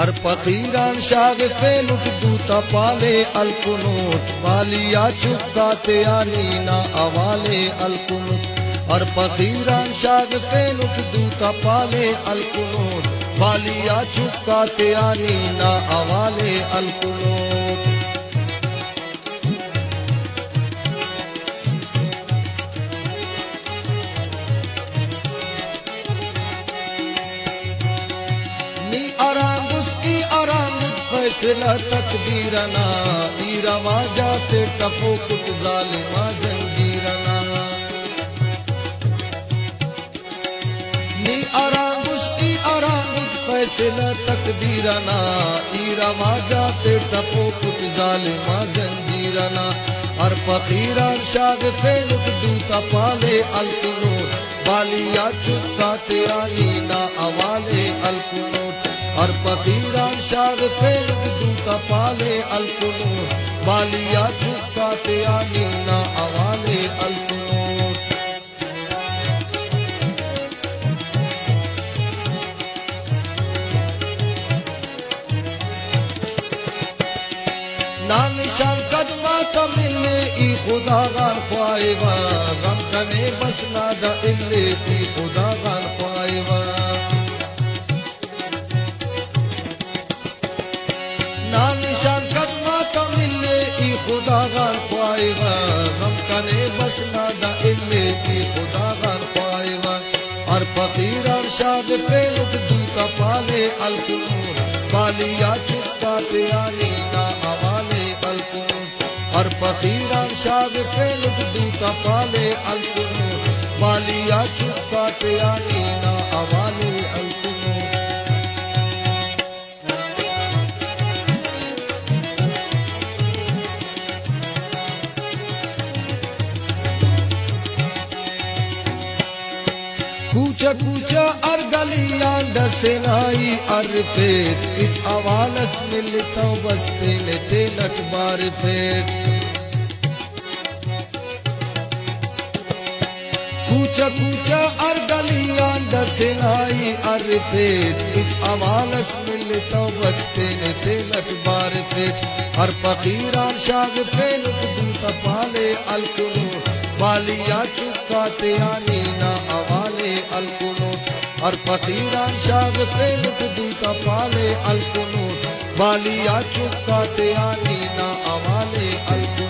हर फकीरान शाग फेलुट दूता पाले अलकुनूत बालिया चुकाते आनीना अवाले अलकुनूत हर फकीरान शाग फेलुट दूता पाले अलकुनूत बालिया चुकाते आनीना अवाले अलकुनूत फैसला तकदीरना ईरवा जाते टफो कुट जालिमा जंजीरना नी आरामुश ई आरामुश फैसला तकदीरना ईरवा जाते टफो कुट जालिमा जंजीरना हर फकीरान शाग फेलुट दूता पाले अलकुनूत बालिया चुकाते आनीना अवाले अलकुनूत हर फकीरान शाग फेलुट दूता पाले अलकुनूत बालिया चुकाते आनीना अवाले अलकुनूत ना निशान कदमा तमिले ई खुदा गान ख्वाइवा गम कने बस नादा इल्ले ई खुदा गान ख्वाइवा ना निशान कदमा तमिले ई खुदा गान ख्वाइवा गम कने बस नादा इल्ले ई खुदा गान ख्वाइवा हर फकीरान शाग फेलुट दूता पाले अलकुनूत बालिया चुकाते आनीना अवाले अलकुनूत हर फकीरान शाग फेलुट दूता पाले अलकुनूत बालिया चुकाते आनीना अवाले अलकुनूत कूचा कूचा अर्गलियां डसेनाई अरफेट इच अवालस मिलता बसते लेते नट बार फेट कूचा कूचा अर्गलियां डसेनाई अरफेट इच अवालस मिलता बसते लेते नट बार फेट हर फकीरान शाग फेलुट दूता पाले अलकुनूत बालिया चुकाते आनीना अवाले अलकुनूत हर फकीरान शाग फेलुट दूता पाले अलकुनूत बालिया चुकाते आनीना अवाले अलकुनूत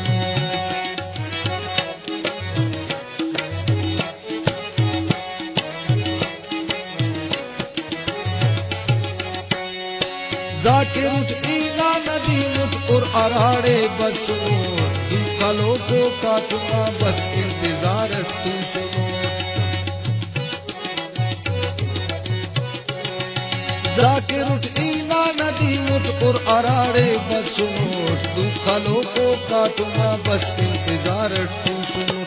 जाकिर उठ ईना नदीम उठ और अराड़े बसनूत दुखलों को काटूंगा बस इंतजार तू सुनो जाकिर उठ ईना नदीम उठ और अराड़े बसनूत दुखलों को काटूंगा बस इंतजार तू सुनो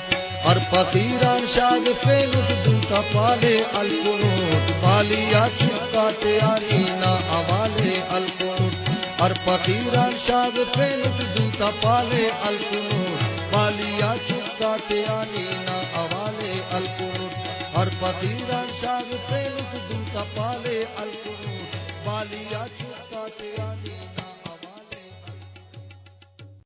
हर फकीरान शाग फेलुट दूता पाले अलकुनूत बालिया चुकाते आनीना अवाले अलकुनूत हर फकीरान शाग फेलुट दूता पाले अलकुनूत बालिया चुकाते आनीना अवाले अलकुनूत हर फकीरान शाग फेलुट दूता पाले अलकुनूत बालिया चुकाते आनीना